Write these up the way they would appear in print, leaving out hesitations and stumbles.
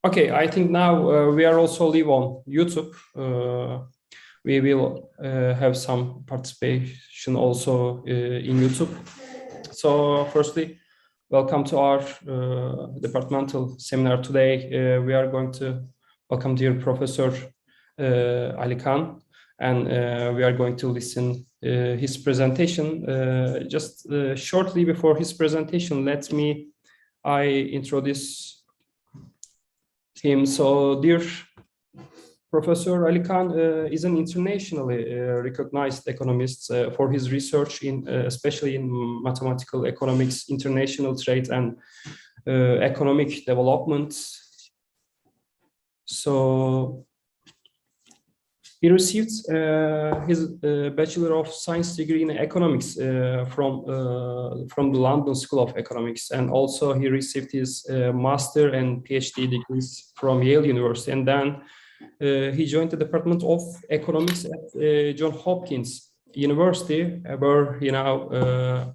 Okay, I think now we are also live on YouTube. We will have some participation also in YouTube. So firstly, welcome to our departmental seminar today. We are going to welcome dear Professor Ali Khan, and we are going to listen his presentation. Just shortly before his presentation, I introduce him. So, dear Professor Ali Khan is an internationally recognized economist for his research in, especially in mathematical economics, international trade, and economic development. So, he received his Bachelor of Science degree in economics from the London School of Economics, and also he received his Master and PhD degrees from Yale University, and then he joined the Department of Economics at Johns Hopkins University, where he now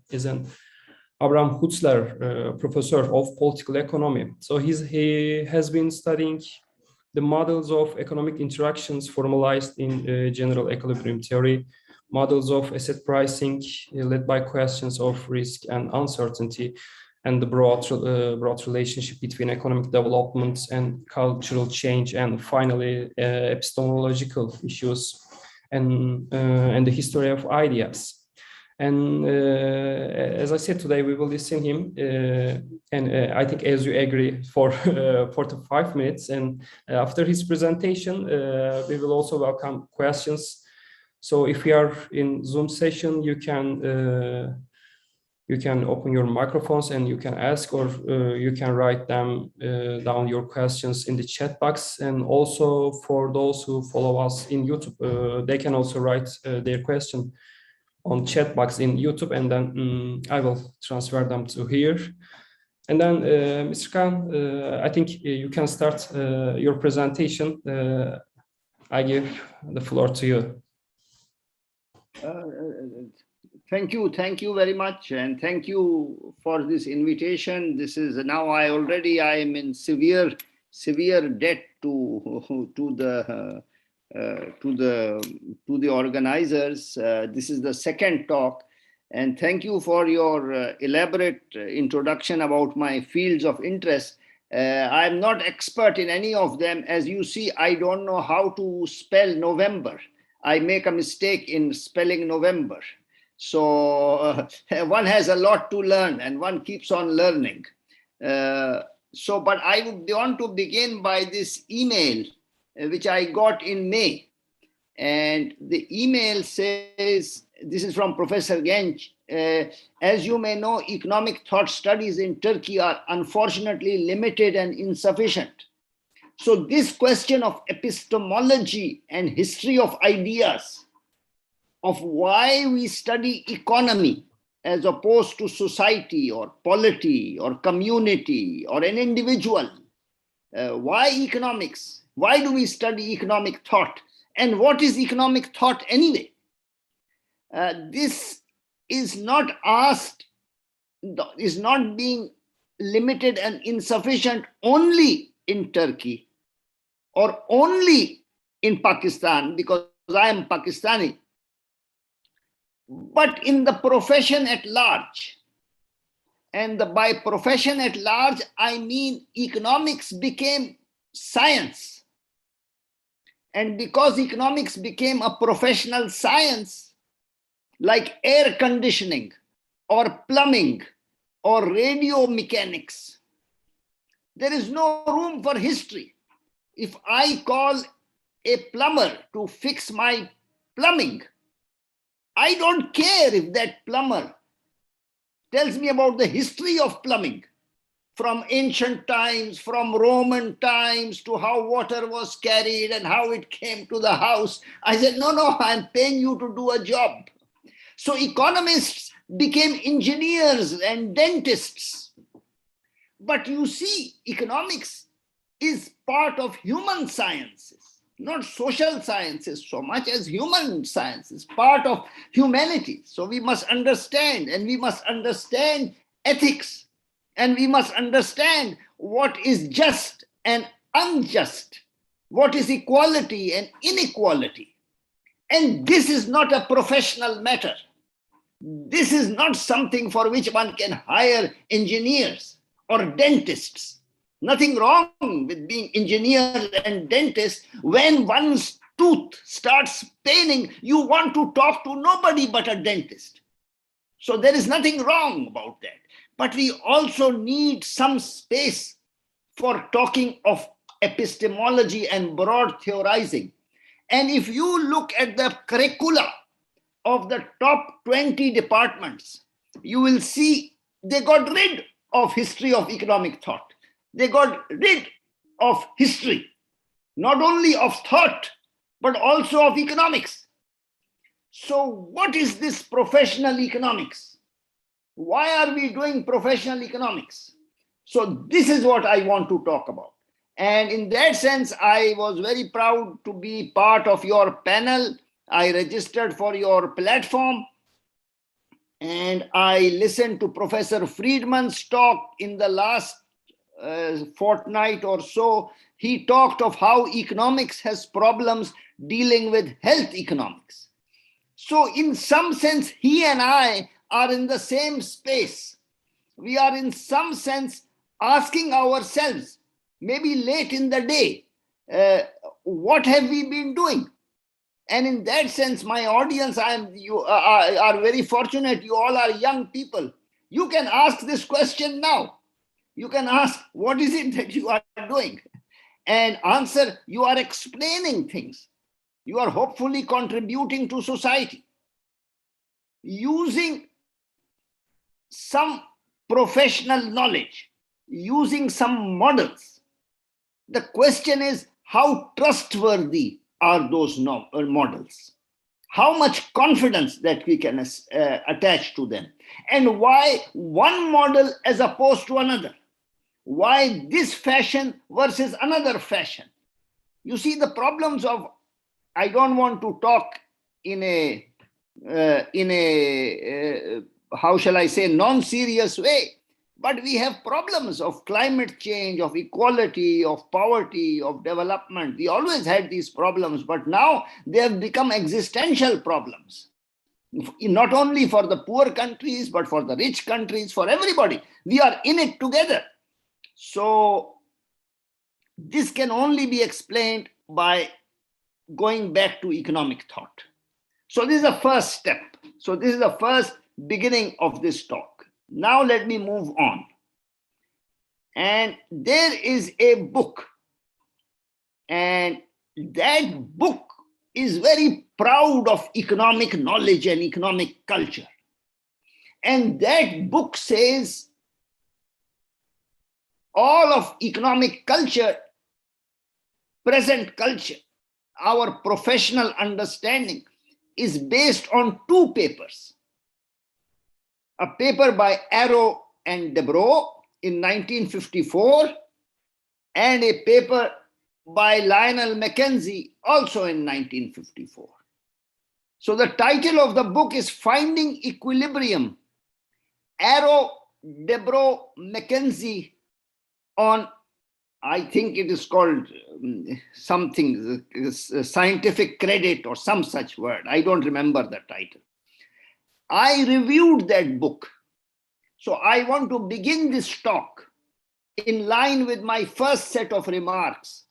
is an Abraham Hutzler Professor of Political Economy. So he has been studying the models of economic interactions formalized in general equilibrium theory, models of asset pricing led by questions of risk and uncertainty, and the broad relationship between economic development and cultural change, and finally epistemological issues and the history of ideas. And as I said, today we will listen him, and I think, as you agree, for 45 minutes. And after his presentation, we will also welcome questions. So if you are in Zoom session, you can open your microphones and you can ask, or you can write them down your questions in the chat box. And also for those who follow us in YouTube, they can also write their question on chat box in YouTube, and then I will transfer them to here. And then, Mr. Khan, I think you can start your presentation. I give the floor to you. Thank you very much, and thank you for this invitation. This is now I am in severe debt to the organizers. This is the second talk, and thank you for your elaborate introduction about my fields of interest. I'm not expert in any of them. As you see, I don't know how to spell November. I make a mistake in spelling November. So one has a lot to learn, and one keeps on learning. But I would want to begin by this email which I got in May. And the email says, this is from Professor Genç, as you may know, economic thought studies in Turkey are unfortunately limited and insufficient. So this question of epistemology and history of ideas, of why we study economy as opposed to society or polity or community or an individual, why economics? Why do we study economic thought? And what is economic thought anyway? This is not being limited and insufficient only in Turkey or only in Pakistan, because I am Pakistani, but in the profession at large. And by profession at large, I mean economics became science. And because economics became a professional science, like air conditioning or plumbing or radio mechanics, there is no room for history. If I call a plumber to fix my plumbing, I don't care if that plumber tells me about the history of plumbing, from ancient times, from Roman times, to how water was carried and how it came to the house. I said, no, I'm paying you to do a job. So economists became engineers and dentists. But you see, economics is part of human sciences, not social sciences so much as human sciences, part of humanity. So we must understand, and we must understand ethics, and we must understand what is just and unjust, what is equality and inequality. And this is not a professional matter. This is not something for which one can hire engineers or dentists. Nothing wrong with being engineers and dentists. When one's tooth starts paining, you want to talk to nobody but a dentist. So there is nothing wrong about that. But we also need some space for talking of epistemology and broad theorizing. And if you look at the curricula of the top 20 departments, you will see they got rid of history of economic thought. They got rid of history, not only of thought, but also of economics. So what is this professional economics? Why are we doing professional economics? So this is what I want to talk about. And in that sense, I was very proud to be part of your panel. I registered for your platform and I listened to Professor Friedman's talk in the last fortnight or so. He talked of how economics has problems dealing with health economics. So in some sense, he and I are in the same space. We are in some sense asking ourselves, maybe late in the day, what have we been doing? And in that sense, my audience, you are very fortunate. You all are young people. You can ask this question now. You can ask, what is it that you are doing? And answer, you are explaining things. You are hopefully contributing to society. Using some professional knowledge, using some models. The question is, how trustworthy are those models? How much confidence that we can attach to them? And why one model as opposed to another? Why this fashion versus another fashion? You see the problems of, I don't want to talk in a how shall I say, non-serious way, but we have problems of climate change, of equality, of poverty, of development. We always had these problems, but now they have become existential problems. Not only for the poor countries, but for the rich countries, for everybody. We are in it together. So this can only be explained by going back to economic thought. So this is the first step. So this is the first beginning of this talk. Now let me move on. And there is a book, and that book is very proud of economic knowledge and economic culture. And that book says all of economic culture, present culture, our professional understanding is based on two papers. A paper by Arrow and Debrow in 1954 and a paper by Lionel Mackenzie also in 1954. So the title of the book is Finding Equilibrium, Arrow, Debrow, Mackenzie on, I think it is called something, scientific credit or some such word. I don't remember the title. I reviewed that book. So I want to begin this talk in line with my first set of remarks.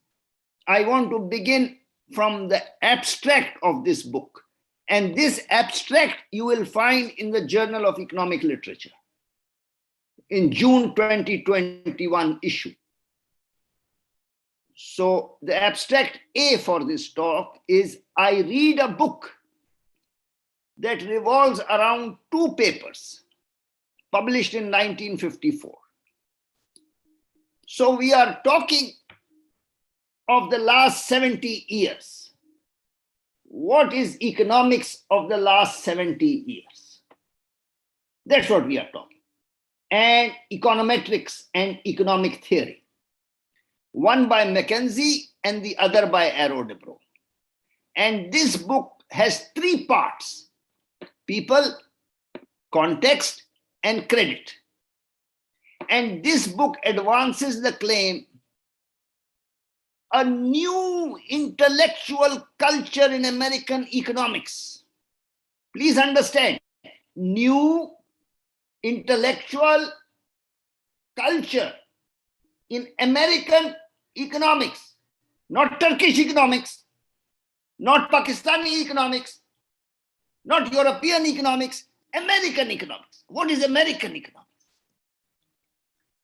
I want to begin from the abstract of this book. And this abstract you will find in the Journal of Economic Literature in June 2021 issue. So the abstract A for this talk is, I read a book that revolves around two papers published in 1954. So we are talking of the last 70 years. What is economics of the last 70 years? That's what we are talking. And econometrics and economic theory. One by Mackenzie and the other by Arrow Debrow. And this book has three parts: people, context, and credit. And this book advances the claim a new intellectual culture in American economics. Please understand, new intellectual culture in American economics, not Turkish economics, not Pakistani economics, not European economics, American economics. What is American economics?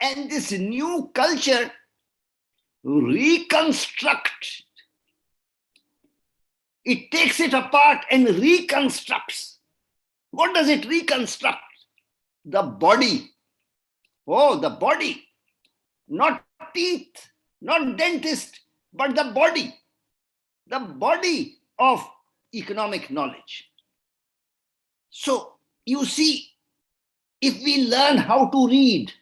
And this new culture reconstructs. It takes it apart and reconstructs. What does it reconstruct? The body. Oh, the body. Not teeth, not dentist, but the body. The body of economic knowledge. So, you see, if we learn how to read,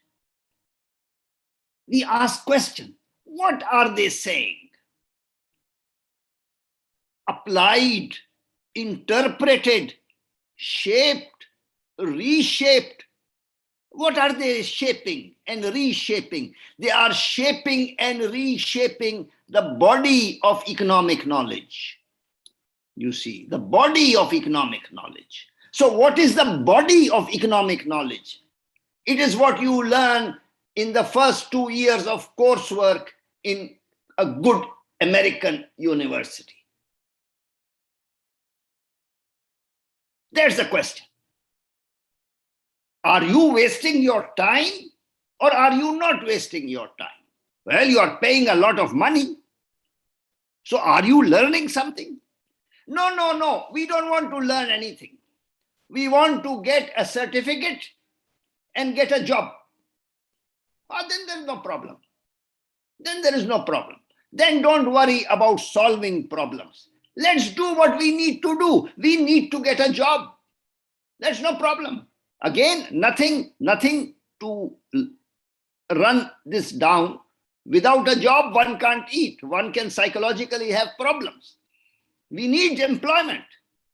we ask questions. What are they saying? Applied, interpreted, shaped, reshaped. What are they shaping and reshaping? They are shaping and reshaping the body of economic knowledge. You see, the body of economic knowledge. So what is the body of economic knowledge? It is what you learn in the first 2 years of coursework in a good American university. There's the question. Are you wasting your time or are you not wasting your time? Well, you are paying a lot of money. So are you learning something? No, no, no. We don't want to learn anything. We want to get a certificate and get a job. Then there's no problem. Then there is no problem. Then don't worry about solving problems. Let's do what we need to do. We need to get a job. That's no problem. Again, nothing to run this down. Without a job, one can't eat. One can psychologically have problems. We need employment.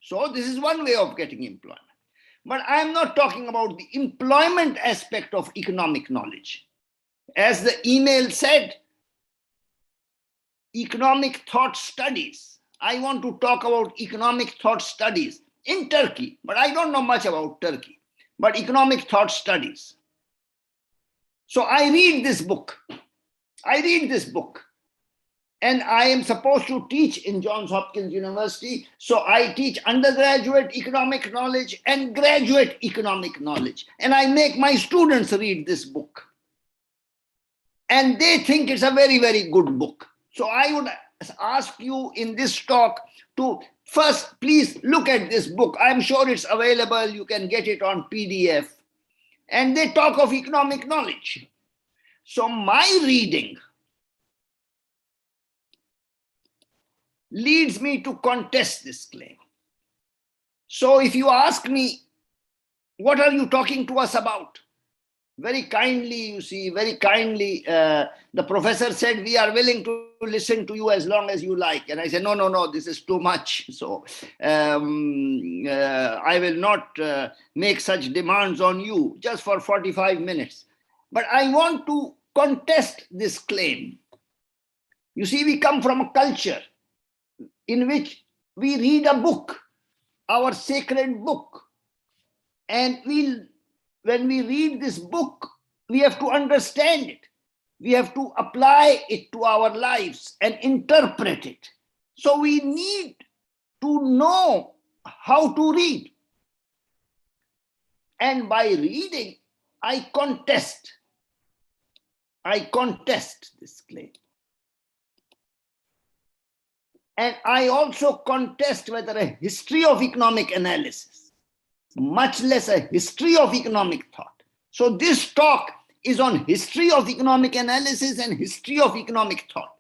So this is one way of getting employment. But I am not talking about the employment aspect of economic knowledge. As the email said, economic thought studies. I want to talk about economic thought studies in Turkey, but I don't know much about Turkey, but economic thought studies. So I read this book. And I am supposed to teach in Johns Hopkins University. So I teach undergraduate economic knowledge and graduate economic knowledge. And I make my students read this book. And they think it's a very, very good book. So I would ask you in this talk to first, please look at this book. I'm sure it's available. You can get it on PDF. And they talk of economic knowledge. So my reading leads me to contest this claim. So if you ask me, what are you talking to us about? Very kindly, you see, very kindly, the professor said, we are willing to listen to you as long as you like. And I said, no, no, no, this is too much. So I will not make such demands on you just for 45 minutes. But I want to contest this claim. You see, we come from a culture in which we read a book, our sacred book. And when we read this book, we have to understand it. We have to apply it to our lives and interpret it. So we need to know how to read. And by reading, I contest this claim. And I also contest whether a history of economic analysis, much less a history of economic thought. So this talk is on history of economic analysis and history of economic thought.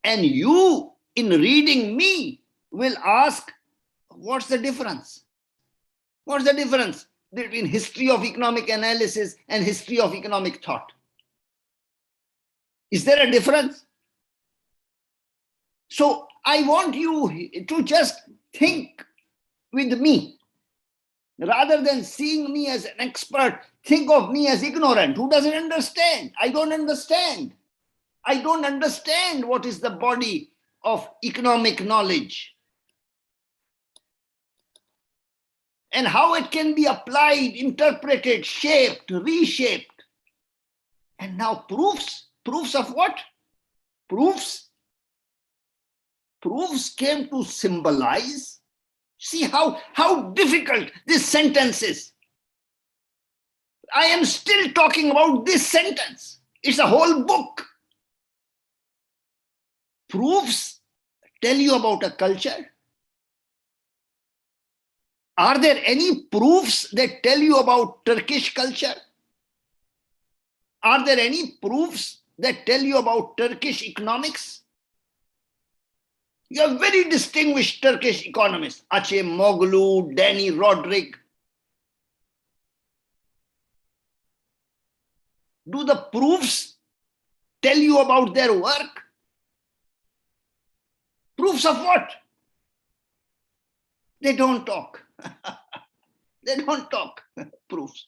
And you, in reading me, will ask, what's the difference? What's the difference between history of economic analysis and history of economic thought? Is there a difference? So I want you to just think with me. Rather than seeing me as an expert, think of me as ignorant, who doesn't understand. I don't understand. I don't understand what is the body of economic knowledge and how it can be applied, interpreted, shaped, reshaped. And now proofs. Proofs of what? Proofs. Proofs came to symbolize. See how difficult this sentence is. I am still talking about this sentence. It's a whole book. Proofs tell you about a culture. Are there any proofs that tell you about Turkish culture? Are there any proofs that tell you about Turkish economics? You have very distinguished Turkish economists, Aceh Moglu, Danny Roderick. Do the proofs tell you about their work? Proofs of what? They don't talk. They don't talk. Proofs.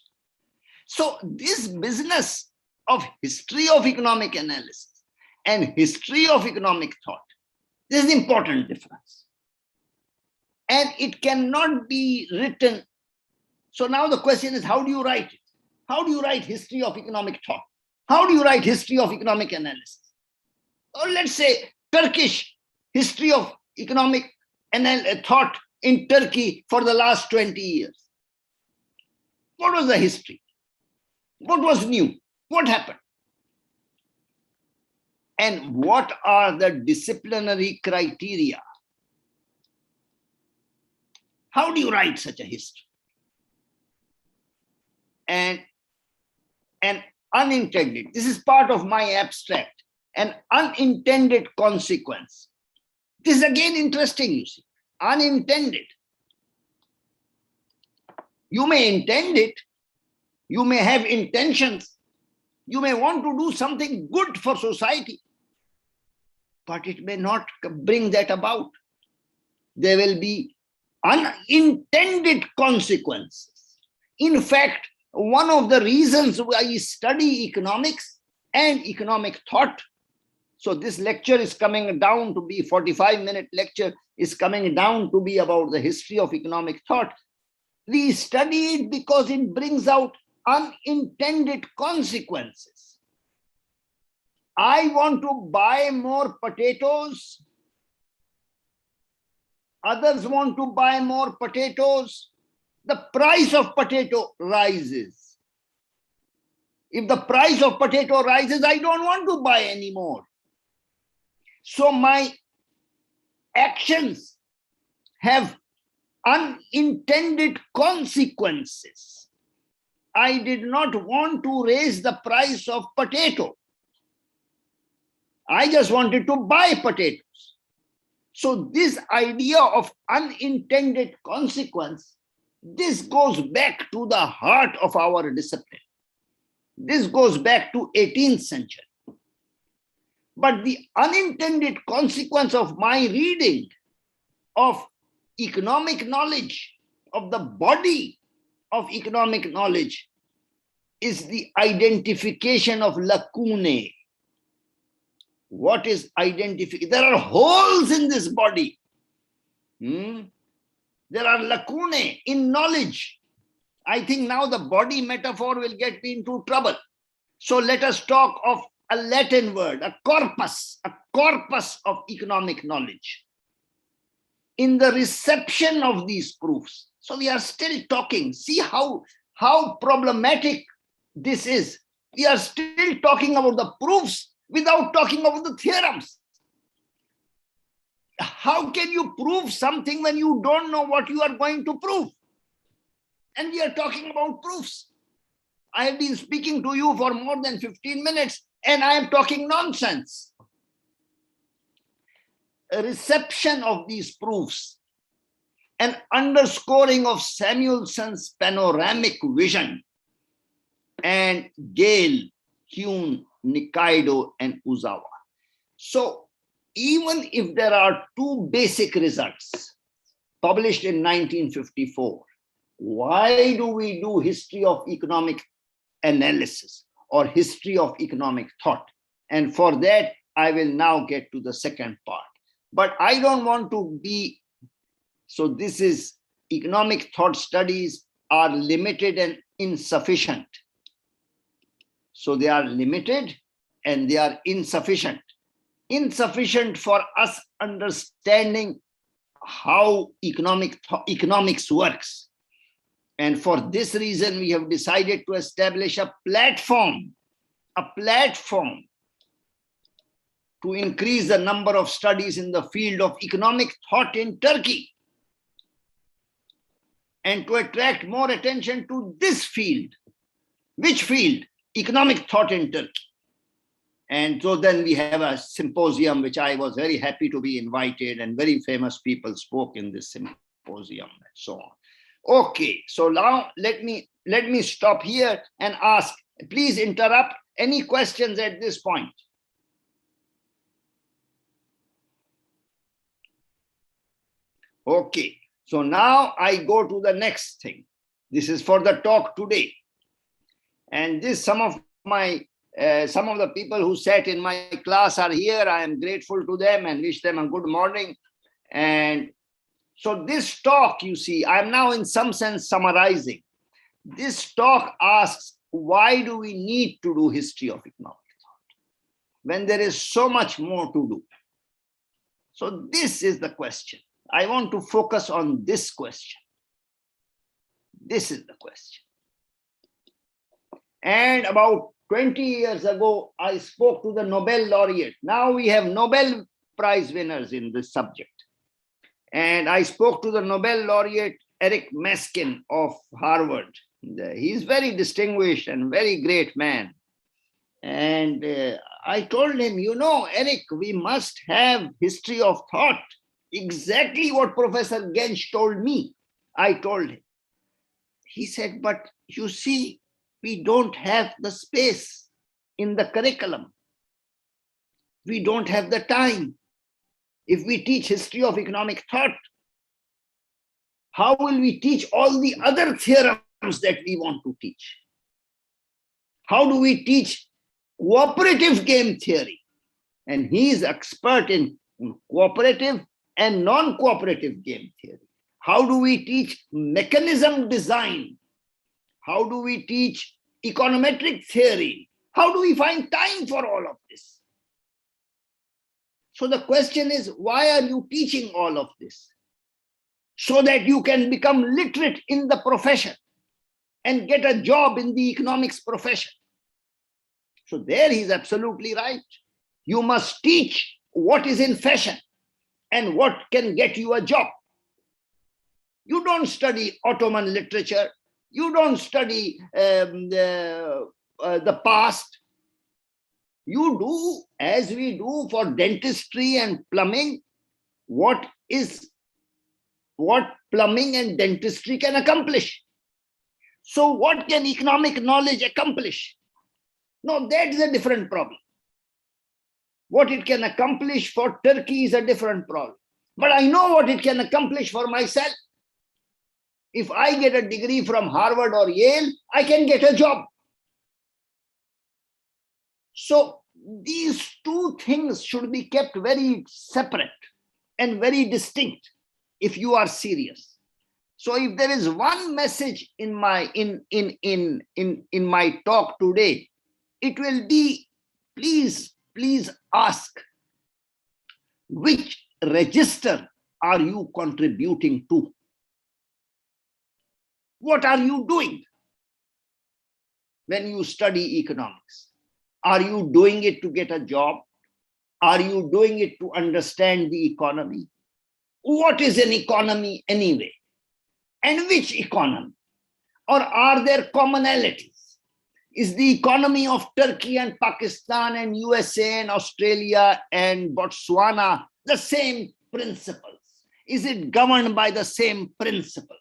So this business of history of economic analysis and history of economic thought, this is an important difference. And it cannot be written. So now the question is, how do you write it? How do you write history of economic thought? How do you write history of economic analysis? Or let's say Turkish history of economic thought in Turkey for the last 20 years. What was the history? What was new? What happened? And what are the disciplinary criteria? How do you write such a history? And an unintended, this is part of my abstract, an unintended consequence. This is again interesting, you see, unintended. You may intend it, you may have intentions, you may want to do something good for society, but it may not bring that about. There will be unintended consequences. In fact, one of the reasons I study economics and economic thought, so this lecture is coming down to be 45-minute lecture, is coming down to be about the history of economic thought. We study it because it brings out unintended consequences. I want to buy more potatoes. Others want to buy more potatoes. The price of potato rises. If the price of potato rises, I don't want to buy anymore. So my actions have unintended consequences. I did not want to raise the price of potato. I just wanted to buy potatoes. So this idea of unintended consequence, this goes back to the heart of our discipline. This goes back to 18th century. But the unintended consequence of my reading of economic knowledge, of the body of economic knowledge, is the identification of lacunae. What is identification? There are holes in this body. There are lacunae in knowledge. I think now the body metaphor will get me into trouble. So let us talk of a Latin word, a corpus of economic knowledge. In the reception of these proofs. So we are still talking. See how problematic this is. We are still talking about the proofs without talking about the theorems. How can you prove something when you don't know what you are going to prove? And we are talking about proofs. I have been speaking to you for more than 15 minutes and I am talking nonsense. A reception of these proofs, an underscoring of Samuelson's panoramic vision, and Gale, Kuhn, Nikaido, and Uzawa. So even if there are two basic results published in 1954, why do we do history of economic analysis or history of economic thought? And for that, I will now get to the second part. But I don't want to be, so this is economic thought studies are limited and insufficient. So they are limited and they are insufficient. Insufficient for us understanding how economics works. And for this reason, we have decided to establish a platform to increase the number of studies in the field of economic thought in Turkey and to attract more attention to this field. Which field? Economic thought in Turkey. And so then we have a symposium, which I was very happy to be invited, and very famous people spoke in this symposium and so on. Okay, so now let me stop here and ask, please interrupt any questions at this point. Okay, so now I go to the next thing. This is for the talk today. And this, some of the people who sat in my class are here. I am grateful to them and wish them a good morning. And so this talk, you see, I am now in some sense summarizing. This talk asks, why do we need to do history of economic thought when there is so much more to do? So this is the question. I want to focus on this question. This is the question. And about 20 years ago, I spoke to the Nobel laureate. Now we have Nobel Prize winners in this subject. And I spoke to the Nobel laureate, Eric Maskin of Harvard. He's very distinguished and very great man. And I told him, you know, Eric, we must have history of thought. Exactly what Professor Gensch told me. I told him. He said, but you see, we don't have the space in the curriculum. We don't have the time. If we teach history of economic thought, how will we teach all the other theorems that we want to teach? How do we teach cooperative game theory? And he is expert in cooperative and non-cooperative game theory. How do we teach mechanism design? How do we teach econometric theory? How do we find time for all of this? So the question is, why are you teaching all of this? So that you can become literate in the profession and get a job in the economics profession. So there he's absolutely right. You must teach what is in fashion and what can get you a job. You don't study Ottoman literature. You don't study the past. You do, as we do for dentistry and plumbing, what plumbing and dentistry can accomplish. So what can economic knowledge accomplish? No, that is a different problem. What it can accomplish for Turkey is a different problem. But I know what it can accomplish for myself. If I get a degree from Harvard or Yale, I can get a job. So these two things should be kept very separate and very distinct if you are serious. So if there is one message in my talk today, it will be, please ask, which register are you contributing to? What are you doing when you study economics? Are you doing it to get a job? Are you doing it to understand the economy? What is an economy anyway? And which economy? Or are there commonalities? Is the economy of Turkey and Pakistan and USA and Australia and Botswana the same principles? Is it governed by the same principles?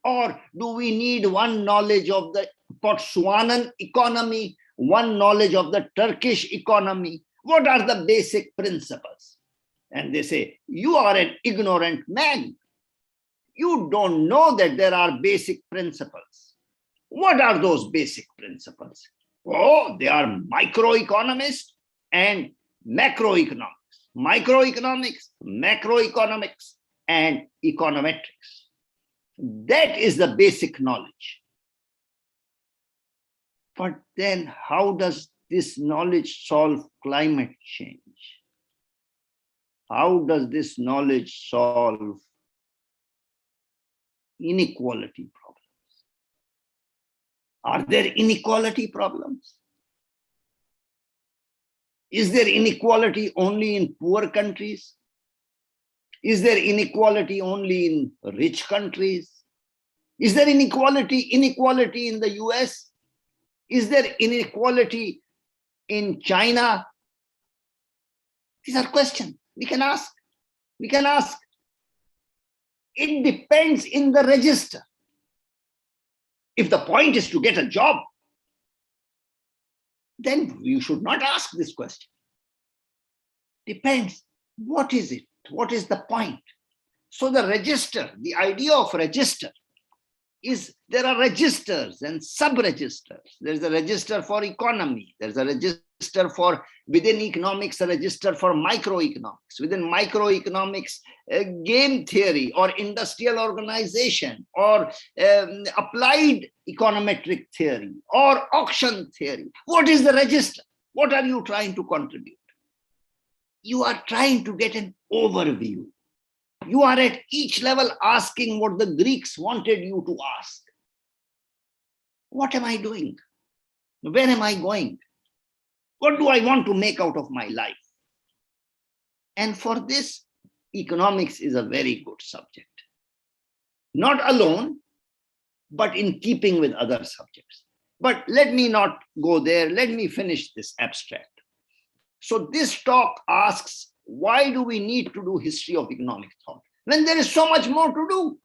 Or do we need one knowledge of the Botswanan economy, one knowledge of the Turkish economy? What are the basic principles? And they say, you are an ignorant man. You don't know that there are basic principles. What are those basic principles? Oh, they are microeconomists and macroeconomics. Microeconomics, macroeconomics, and econometrics. That is the basic knowledge. But then how does this knowledge solve climate change? How does this knowledge solve inequality problems? Are there inequality problems? Is there inequality only in poor countries? Is there inequality only in rich countries? Is there inequality in the US? Is there inequality in China? These are questions we can ask. We can ask. It depends in the register. If the point is to get a job, then you should not ask this question. Depends. What is it? What is the point? So the register, the idea of register is there are registers and sub-registers. There's a register for economy. There's a register for, within economics, a register for microeconomics. Within microeconomics, game theory or industrial organization or applied econometric theory or auction theory. What is the register? What are you trying to contribute? You are trying to get an overview. You are at each level asking what the Greeks wanted you to ask. What am I doing? Where am I going? What do I want to make out of my life? And for this, economics is a very good subject. Not alone, but in keeping with other subjects. But let me not go there. Let me finish this abstract. So this talk asks, why do we need to do history of economic thought when there is so much more to do?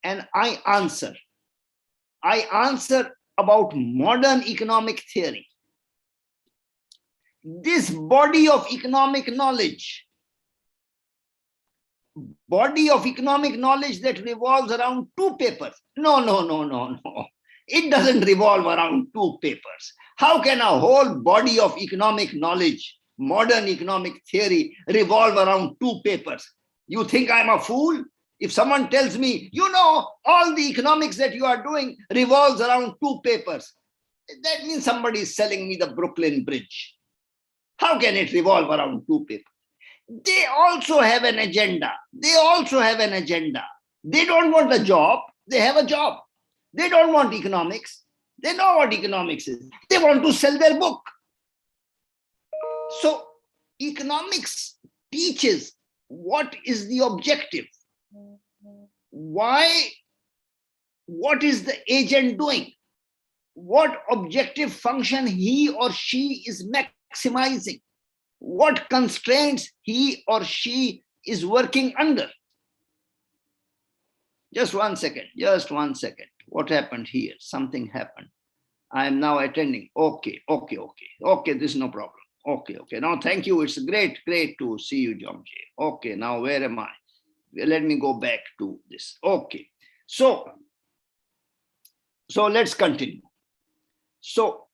And I answer about modern economic theory. This body of economic knowledge that revolves around two papers. No. It doesn't revolve around two papers. How can a whole body of economic knowledge, modern economic theory, revolve around two papers? You think I'm a fool? If someone tells me, you know, all the economics that you are doing revolves around two papers, that means somebody is selling me the Brooklyn Bridge. How can it revolve around two papers? They also have an agenda. They don't want a job. They have a job. They don't want economics. They know what economics is. They want to sell their book. So economics teaches what is the objective. Why? What is the agent doing? What objective function he or she is maximizing? What constraints he or she is working under? Just one second. What happened here? Something happened. I am now attending. Okay. This is no problem. Okay. Now, thank you. It's great to see you, Jomji. Okay, now where am I? Let me go back to this. Okay. So let's continue. So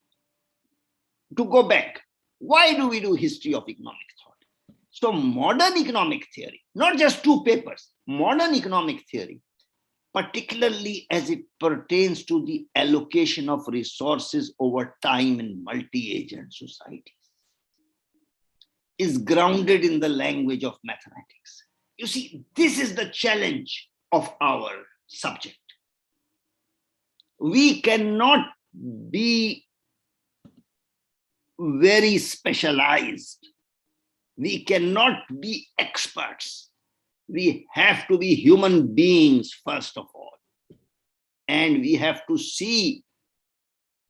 to go back, why do we do history of economic thought? So modern economic theory, not just two papers, modern economic theory, particularly as it pertains to the allocation of resources over time in multi-agent societies, is grounded in the language of mathematics. You see, this is the challenge of our subject. We cannot be very specialized. We cannot be experts. We have to be human beings, first of all. And we have to see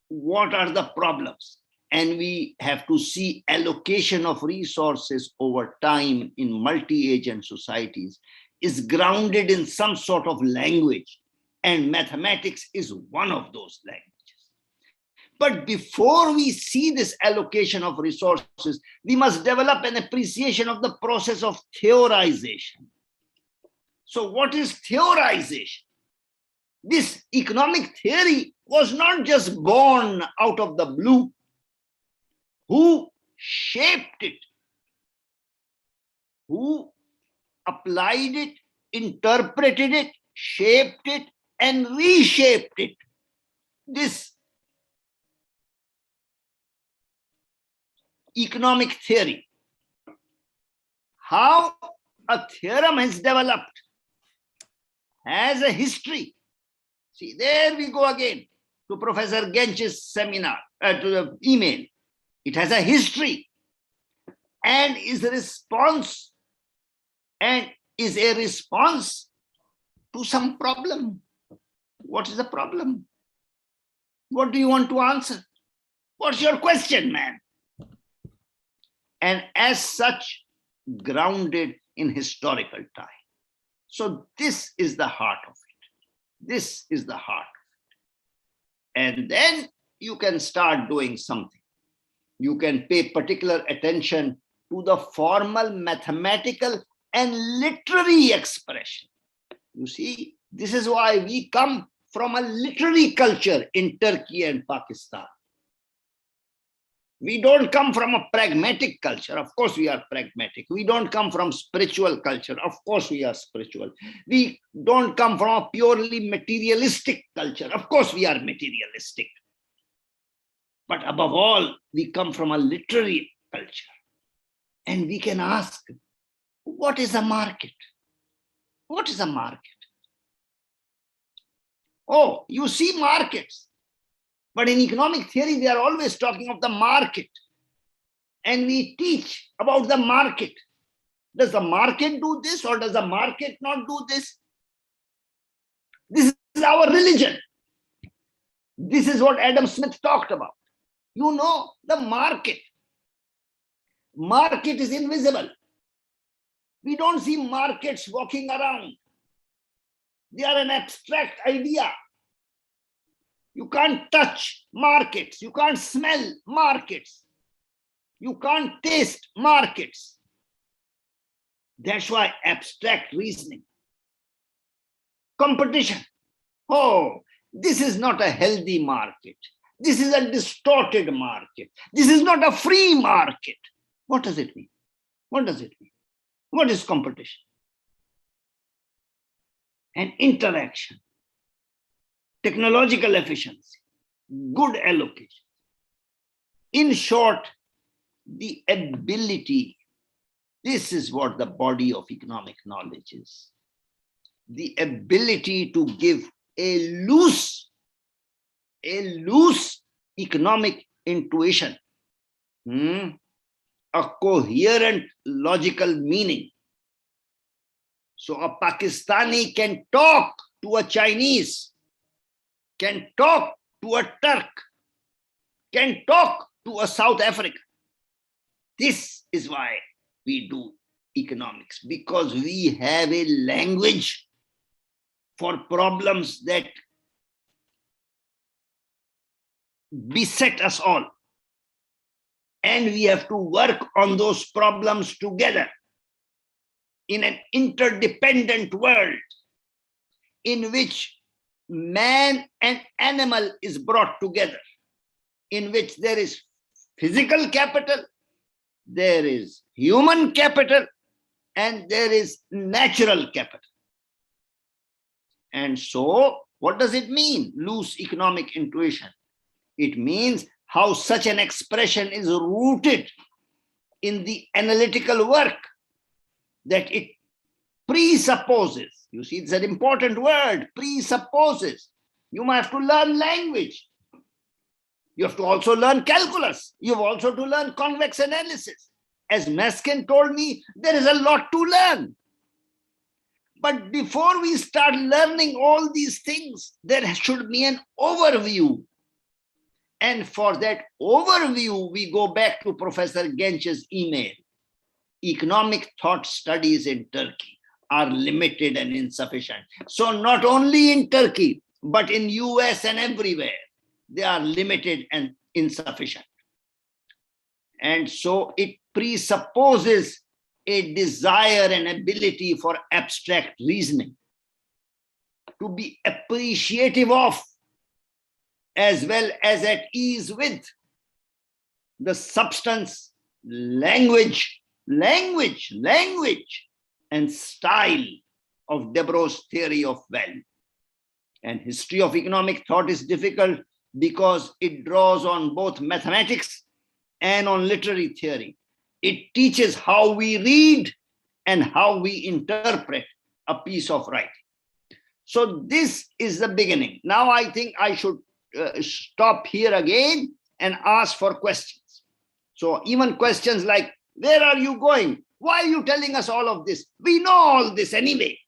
what are the problems. And we have to see allocation of resources over time in multi-agent societies is grounded in some sort of language. And mathematics is one of those languages. But before we see this allocation of resources, we must develop an appreciation of the process of theorization. So what is theorization? This economic theory was not just born out of the blue. Who shaped it? Who applied it, interpreted it, shaped it, and reshaped it? This economic theory. How a theorem has developed has a history. See, there we go again to Professor Gench's seminar, to the email. It has a history and is a response to some problem. What is the problem? What do you want to answer? What's your question, man? And as such, grounded in historical time. So this is the heart of it. This is the heart of it. And then you can start doing something. You can pay particular attention to the formal, mathematical, and literary expression. You see, this is why we come from a literary culture in Turkey and Pakistan. We don't come from a pragmatic culture. Of course, we are pragmatic. We don't come from spiritual culture. Of course, we are spiritual. We don't come from a purely materialistic culture. Of course, we are materialistic. But above all, we come from a literary culture. And we can ask, what is a market? What is a market? Oh, you see markets. But in economic theory, we are always talking of the market. And we teach about the market. Does the market do this or does the market not do this? This is our religion. This is what Adam Smith talked about. You know, the market. Market is invisible. We don't see markets walking around. They are an abstract idea. You can't touch markets. You can't smell markets. You can't taste markets. That's why abstract reasoning. Competition. Oh, this is not a healthy market. This is a distorted market. This is not a free market. What does it mean? What does it mean? What is competition? And interaction. Technological efficiency, good allocation. In short, the ability, this is what the body of economic knowledge is. The ability to give a loose economic intuition, a coherent logical meaning. So a Pakistani can talk to a Chinese, can talk to a Turk, can talk to a South African. This is why we do economics, because we have a language for problems that beset us all. And we have to work on those problems together in an interdependent world in which man and animal is brought together, in which there is physical capital, there is human capital, and there is natural capital. And so, what does it mean, loose economic intuition? It means how such an expression is rooted in the analytical work that it presupposes. You see, it's an important word, presupposes. You might have to learn language. You have to also learn calculus. You have also to learn convex analysis. As Meskin told me, there is a lot to learn. But before we start learning all these things, there should be an overview. And for that overview, we go back to Professor Gench's email. Economic thought studies in Turkey are limited and insufficient. So not only in Turkey, but in US and everywhere, they are limited and insufficient. And so it presupposes a desire and ability for abstract reasoning, to be appreciative of, as well as at ease with, the substance, language, and style of Debro's theory of value. And history of economic thought is difficult because it draws on both mathematics and on literary theory. It teaches how we read and how we interpret a piece of writing. So this is the beginning. Now I think I should stop here again and ask for questions. So even questions like, where are you going? Why are you telling us all of this? We know all this anyway.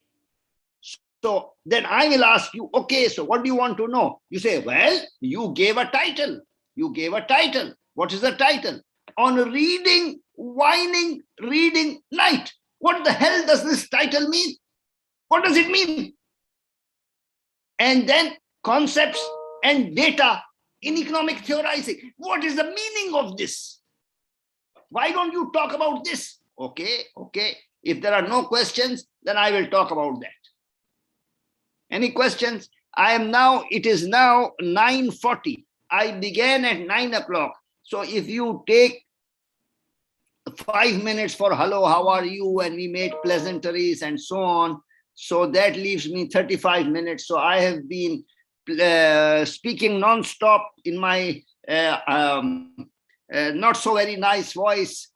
So then I will ask you, okay, so what do you want to know? You say, well, you gave a title. You gave a title. What is the title? On reading, whining, reading, night. What the hell does this title mean? What does it mean? And then concepts and data in economic theorizing. What is the meaning of this? Why don't you talk about this? Okay. If there are no questions, then I will talk about that. Any questions? It is now 9:40. I began at 9 o'clock. So if you take 5 minutes for hello, how are you? And we made pleasantries and so on. So that leaves me 35 minutes. So I have been speaking non-stop in my not so very nice voice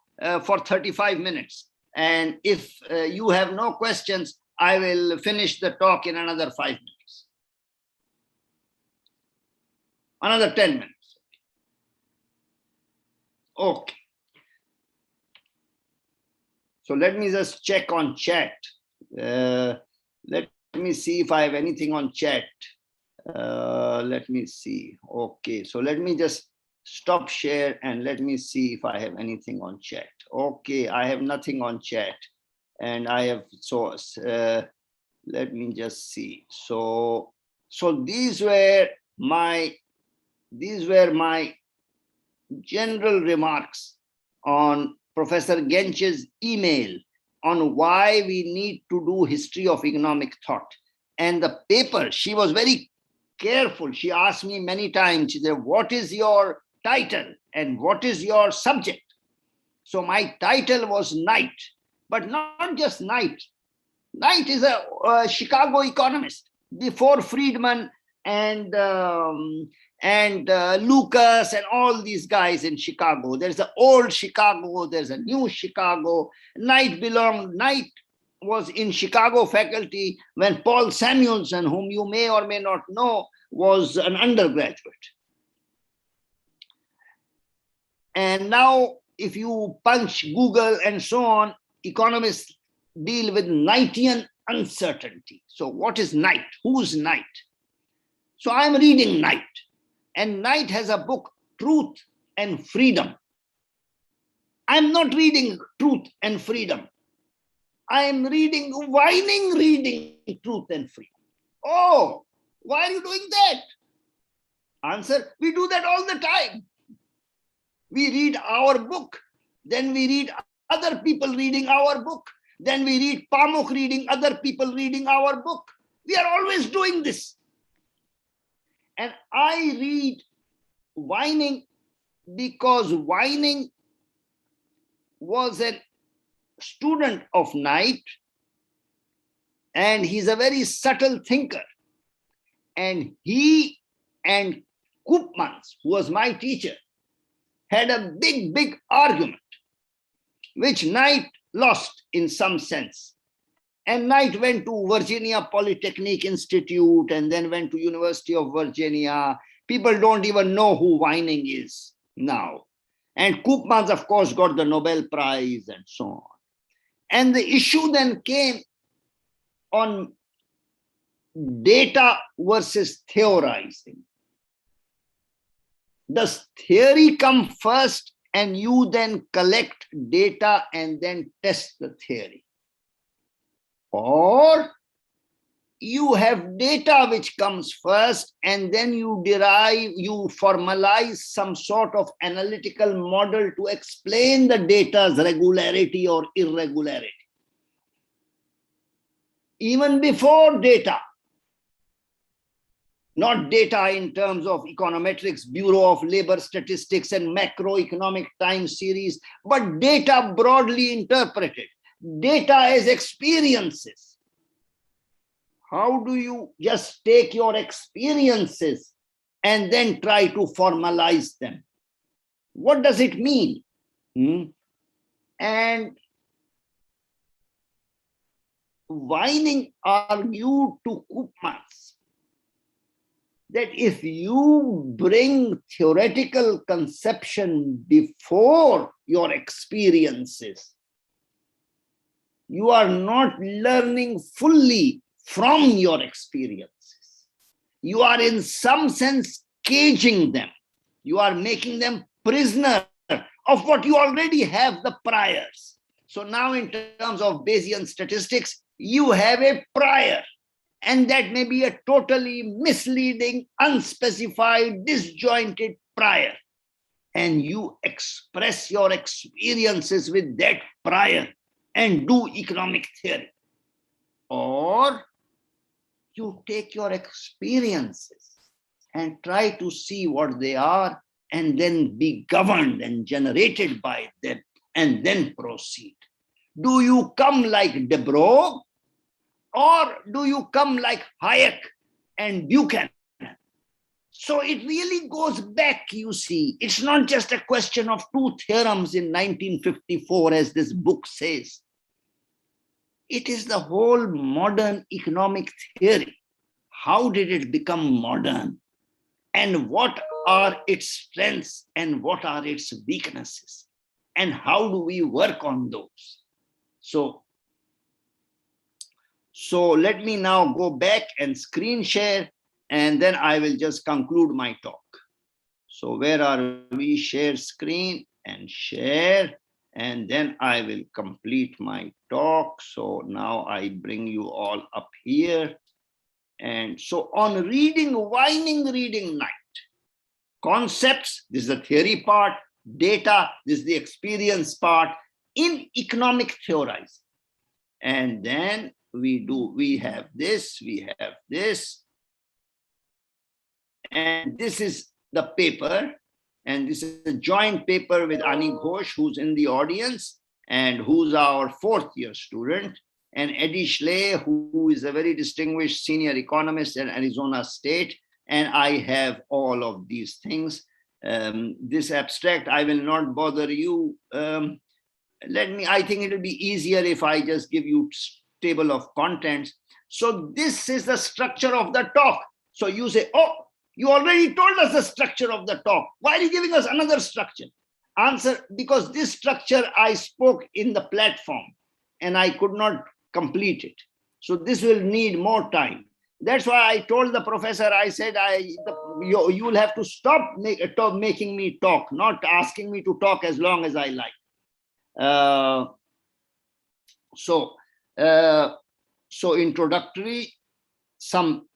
for 35 minutes. And if you have no questions, I will finish the talk in another 5 minutes. Another 10 minutes. Okay. So let me just check on chat. Let me see if I have anything on chat. Let me see. Okay, so let me just stop share and let me see if I have anything on chat. Okay, I have nothing on chat. And I have, so let me just see. So these were my general remarks on Professor Gench's email on why we need to do history of economic thought. And the paper, she was very careful. She asked me many times, she said, what is your title and what is your subject? So my title was Knight, but not just Knight. Knight is a Chicago economist before Friedman and Lucas and all these guys in Chicago. There's the old Chicago, there's a new Chicago. Knight was in Chicago faculty when Paul Samuelson, whom you may or may not know, was an undergraduate. And now if you punch Google and so on, economists deal with Knightian uncertainty. So what is Knight? Who's Knight? So I'm reading Knight. And Knight has a book, Truth and Freedom. I'm not reading Truth and Freedom. I'm reading Truth and Freedom. Oh, why are you doing that? Answer, we do that all the time. We read our book, then we read other people reading our book, then we read Pamuk reading other people reading our book. We are always doing this. And I read Whining because Whining was a student of Knight, and he's a very subtle thinker. And he and Koopmans, who was my teacher, had a big argument, which Knight lost in some sense. And Knight went to Virginia Polytechnic Institute and then went to University of Virginia. People don't even know who Whining is now. And Koopmans, of course, got the Nobel Prize and so on. And the issue then came on data versus theorizing. Does theory come first and you then collect data and then test the theory? Or you have data which comes first, and then you formalize some sort of analytical model to explain the data's regularity or irregularity. Even before data, not data in terms of econometrics, Bureau of Labor Statistics and macroeconomic time series, but data broadly interpreted, data as experiences. How do you just take your experiences and then try to formalize them? What does it mean? And Vining argued to Koopmans that if you bring theoretical conception before your experiences, you are not learning fully from your experiences. You are in some sense caging them. You are making them prisoner of what you already have, the priors. So now in terms of Bayesian statistics, you have a prior, and that may be a totally misleading, unspecified, disjointed prior. And you express your experiences with that prior and do economic theory. Or you take your experiences and try to see what they are and then be governed and generated by them and then proceed. Do you come like De Broglie, or do you come like Hayek and Buchanan? So it really goes back, you see. It's not just a question of two theorems in 1954, as this book says. It is the whole modern economic theory. How did it become modern? And what are its strengths and what are its weaknesses? And how do we work on those? So let me now go back and screen share, and then I will just conclude my talk. So where are we? Share screen and share. And then I will complete my talk. So now I bring you all up here. And so on reading, Vining reading night, concepts, this is the theory part, data, this is the experience part, in economic theorizing. And then we have this, and this is the paper. And this is a joint paper with Ani Ghosh, who's in the audience and who's our fourth-year student, and Eddie Schley, who is a very distinguished senior economist at Arizona State. And I have all of these things. This abstract, I will not bother you. I think it will be easier if I just give you table of contents. So this is the structure of the talk. So you say, oh, you already told us the structure of the talk. Why are you giving us another structure? Answer, because this structure I spoke in the platform and I could not complete it. So this will need more time. That's why I told the professor, I said, you will have to stop making me talk, not asking me to talk as long as I like. So introductory, some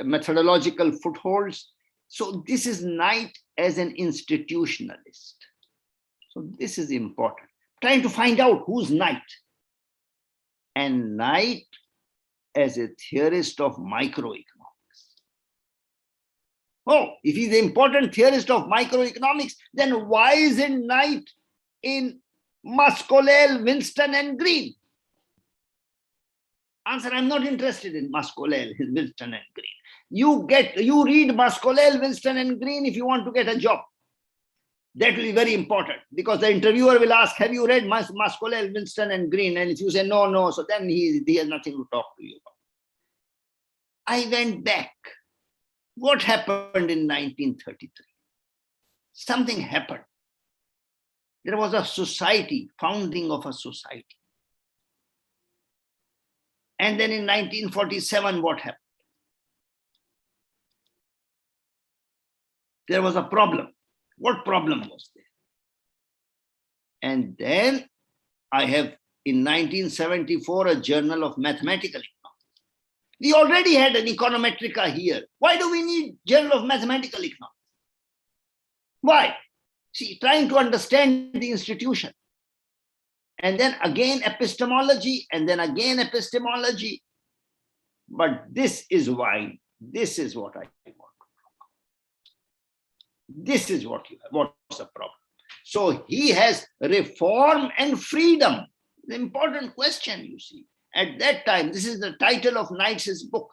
methodological footholds. So this is Knight as an institutionalist. So this is important. Trying to find out who's Knight. And Knight as a theorist of microeconomics. Oh, if he's the important theorist of microeconomics, then why isn't Knight in Mascolel, Winston, and Green? Answer, I'm not interested in Mascolel, Winston, and Green. You read Mascolel, Winston, and Green if you want to get a job. That will be very important, because the interviewer will ask, have you read Mascolel, Winston, and Green? And if you say no, so then he has nothing to talk to you about. I went back. What happened in 1933? Something happened. There was a society, founding of a society. And then in 1947, what happened? There was a problem. What problem was there? And then I have, in 1974, a journal of mathematical economics. We already had an econometrica here. Why do we need Journal of Mathematical Economics? Why? See, trying to understand the institution. And then again epistemology, and then again epistemology. But this is why, this is what I want. This is what you have. What's the problem? So he has reform and freedom. The important question, you see. At that time, this is the title of Knight's book.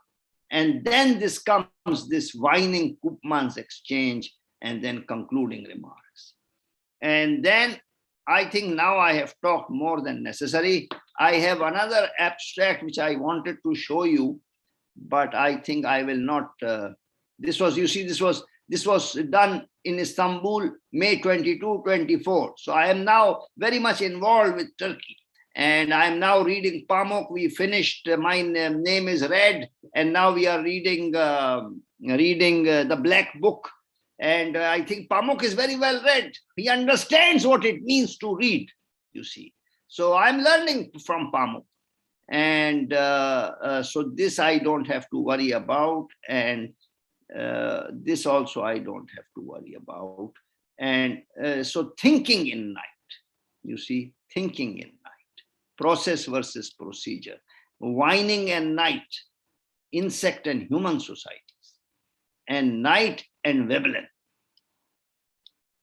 And then this comes, this whining Koopman's exchange, and then concluding remarks. And then I think now I have talked more than necessary. I have another abstract which I wanted to show you, but I think I will not. This was done in Istanbul, May 22, 24. So I am now very much involved with Turkey. And I'm now reading Pamuk. We finished My Name is Red, and now we are reading the Black Book. And I think Pamuk is very well read. He understands what it means to read, you see. So I'm learning from Pamuk. And so this I don't have to worry about. And this also I don't have to worry about. And so thinking in night, you see, thinking in night. Process versus procedure, whining and night, insect and human societies, and night and Veblen.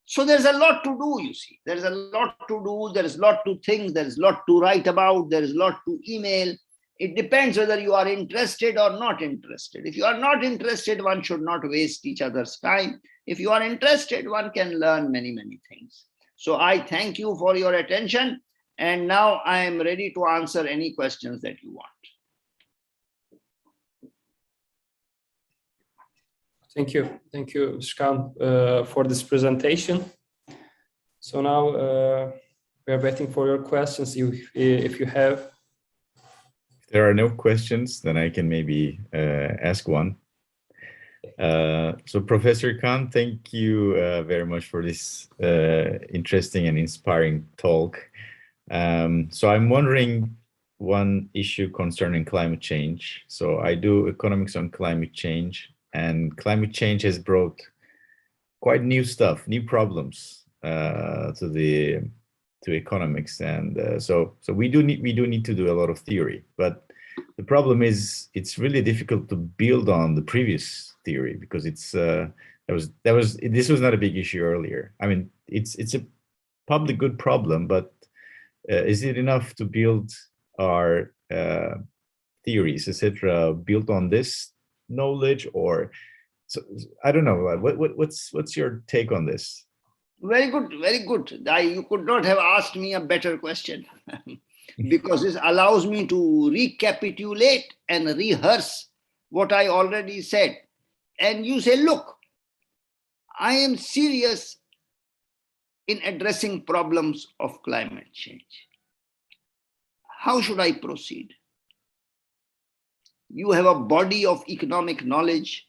So there's a lot to do, you see. There's a lot to do, there's a lot to think, there's a lot to write about, there's a lot to email. It depends whether you are interested or not interested. If you are not interested, one should not waste each other's time. If you are interested, one can learn many, many things. So I thank you for your attention. And now I am ready to answer any questions that you want. Thank you, Mr. Khan, for this presentation. So now we are waiting for your questions. If you have. If there are no questions, then I can maybe ask one. So Professor Khan, thank you very much for this interesting and inspiring talk. So I'm wondering one issue concerning climate change. So I do economics on climate change, and climate change has brought quite new stuff, new problems to economics, and so we do need to do a lot of theory. But the problem is it's really difficult to build on the previous theory because this was not a big issue earlier. I mean, it's a probably good problem, but is it enough to build our theories, etc., built on this knowledge, or so? I don't know. What's your take on this? Very good, very good. You could not have asked me a better question because this allows me to recapitulate and rehearse what I already said. And you say, look, I am serious in addressing problems of climate change. How should I proceed? You have a body of economic knowledge.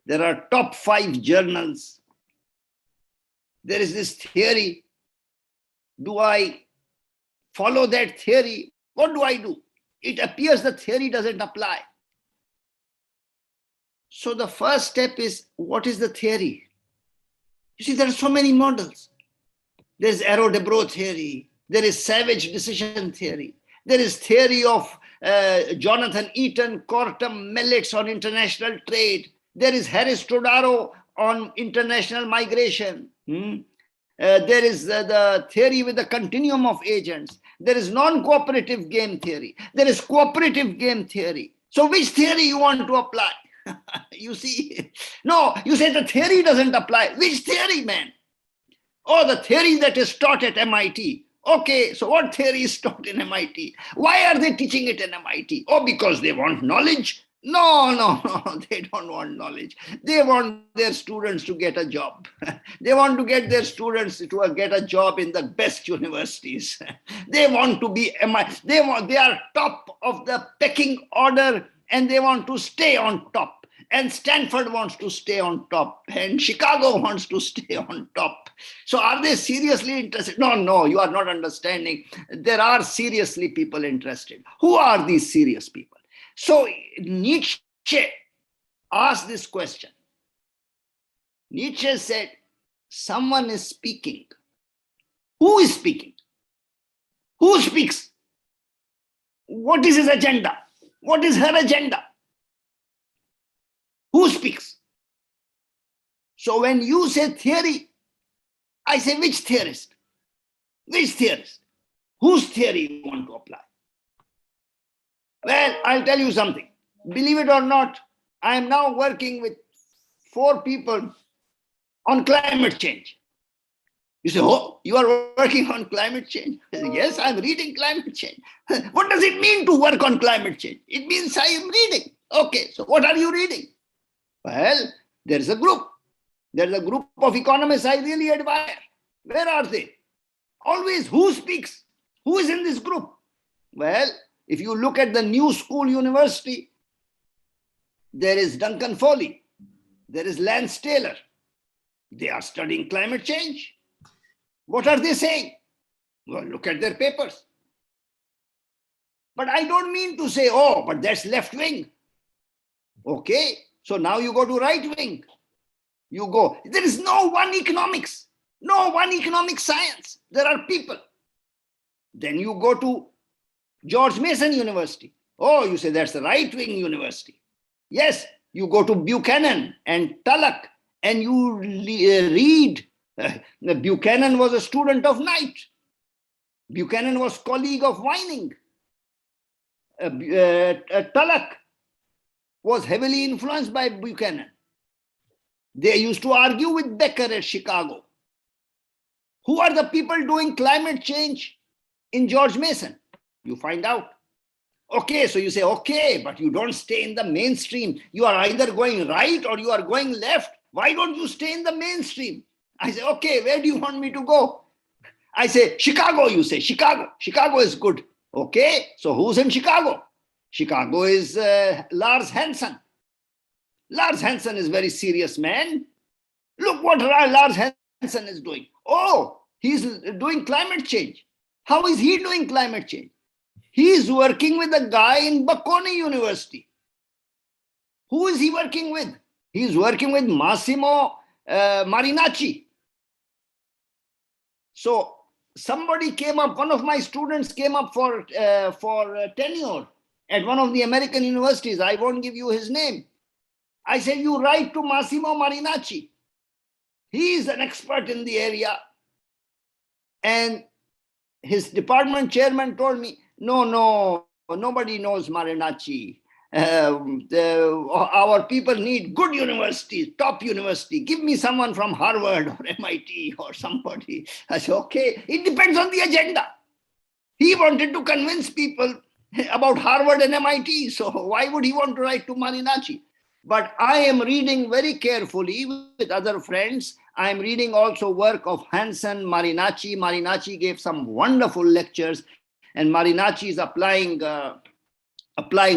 There are top 5 journals. There is this theory. Do I follow that theory? What do I do? It appears the theory doesn't apply. So the first step is, what is the theory? You see, there are so many models. There's Arrow-Debreu theory. There is Savage decision theory. There is theory of Jonathan Eaton, Cortum, Mellets on international trade. There is Harris-Todaro on international migration. There is the theory with the continuum of agents. There is non-cooperative game theory. There is cooperative game theory. So which theory you want to apply? You see, no, you say the theory doesn't apply. Which theory, man? Oh, the theory that is taught at MIT. Okay, so what theory is taught in MIT? Why are they teaching it in MIT? Oh, because they want knowledge? No, they don't want knowledge. They want their students to get a job. They want to get their students to get a job in the best universities. They want to be MIT. They are top of the pecking order, and they want to stay on top. And Stanford wants to stay on top, and Chicago wants to stay on top. So are they seriously interested? No, you are not understanding. There are seriously people interested. Who are these serious people? So Nietzsche asked this question. Nietzsche said, someone is speaking. Who is speaking? Who speaks? What is his agenda? What is her agenda? Who speaks? So when you say theory, I say, which theorist? Which theorist? Whose theory you want to apply? Well, I'll tell you something. Believe it or not, I am now working with 4 people on climate change. You say, oh, you are working on climate change? I say, yes, I'm reading climate change. What does it mean to work on climate change? It means I am reading. Okay, so what are you reading? Well, there's a group. There's a group of economists I really admire. Where are they? Always, who speaks? Who is in this group? Well, if you look at the New School University, there is Duncan Foley. There is Lance Taylor. They are studying climate change. What are they saying? Well, look at their papers. But I don't mean to say, oh, but that's left wing. Okay, so now you go to right wing. You go, there is no one economics, no one economic science. There are people. Then you go to George Mason University. Oh, you say that's the right wing university. Yes, you go to Buchanan and Tulloch and you read. Buchanan was a student of Knight. Buchanan was colleague of Vining. Tulloch was heavily influenced by Buchanan. They used to argue with Becker at Chicago. Who are the people doing climate change in George Mason? You find out. Okay, so you say, okay, but you don't stay in the mainstream. You are either going right or you are going left. Why don't you stay in the mainstream? I say, okay, where do you want me to go? I say, Chicago, you say, Chicago. Chicago is good. Okay, so who's in Chicago? Chicago is Lars Hansen. Lars Hansen is a very serious man. Look what Lars Hansen is doing. Oh, he's doing climate change. How is he doing climate change? He is working with a guy in Bocconi University. Who is he working with? He is working with Massimo Marinacci. So somebody came up, one of my students came up for tenure at one of the American universities. I won't give you his name. I said, you write to Massimo Marinacci. He is an expert in the area. And his department chairman told me, no, nobody knows Marinacci. Our people need good universities, top university. Give me someone from Harvard or MIT or somebody. I said, okay, it depends on the agenda. He wanted to convince people about Harvard and MIT. So why would he want to write to Marinacci? But I am reading very carefully with other friends. I am reading also work of Hansen, Marinacci. Marinacci gave some wonderful lectures, and Marinacci is applying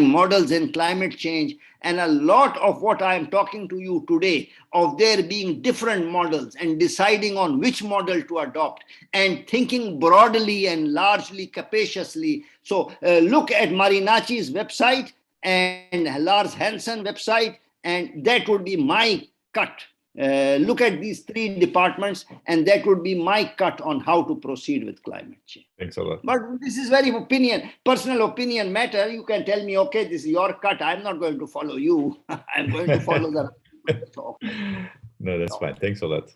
models in climate change. And a lot of what I am talking to you today, of there being different models and deciding on which model to adopt and thinking broadly and largely capaciously. So look at Marinacci's website and Lars Hansen website, and that would be my cut. Look at these 3 departments, and that would be my cut on how to proceed with climate change. Thanks a lot. But this is very personal opinion matter. You can tell me, okay, this is your cut. I'm not going to follow you. I'm going to follow the... So, okay. No, that's fine. Thanks a lot.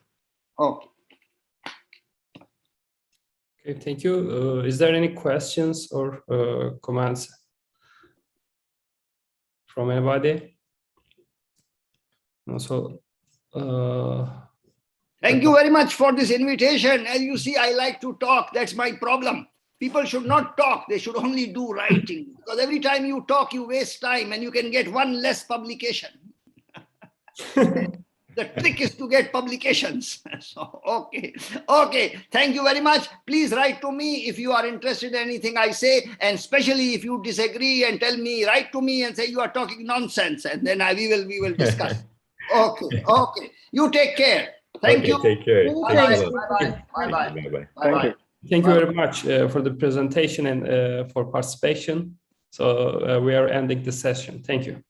Okay. Okay, thank you. Is there any questions or comments from anybody? Also, thank you very much for this invitation. As you see, I like to talk. That's my problem. People should not talk. They should only do writing. Because every time you talk, you waste time and you can get one less publication. The trick is to get publications. So, okay. Thank you very much. Please write to me if you are interested in anything I say, and especially if you disagree and tell me, write to me and say you are talking nonsense, and then we will discuss. Okay. You take care. Thank you. Take care. Bye-bye. Thank you very much for the presentation and for participation. So we are ending this session. Thank you.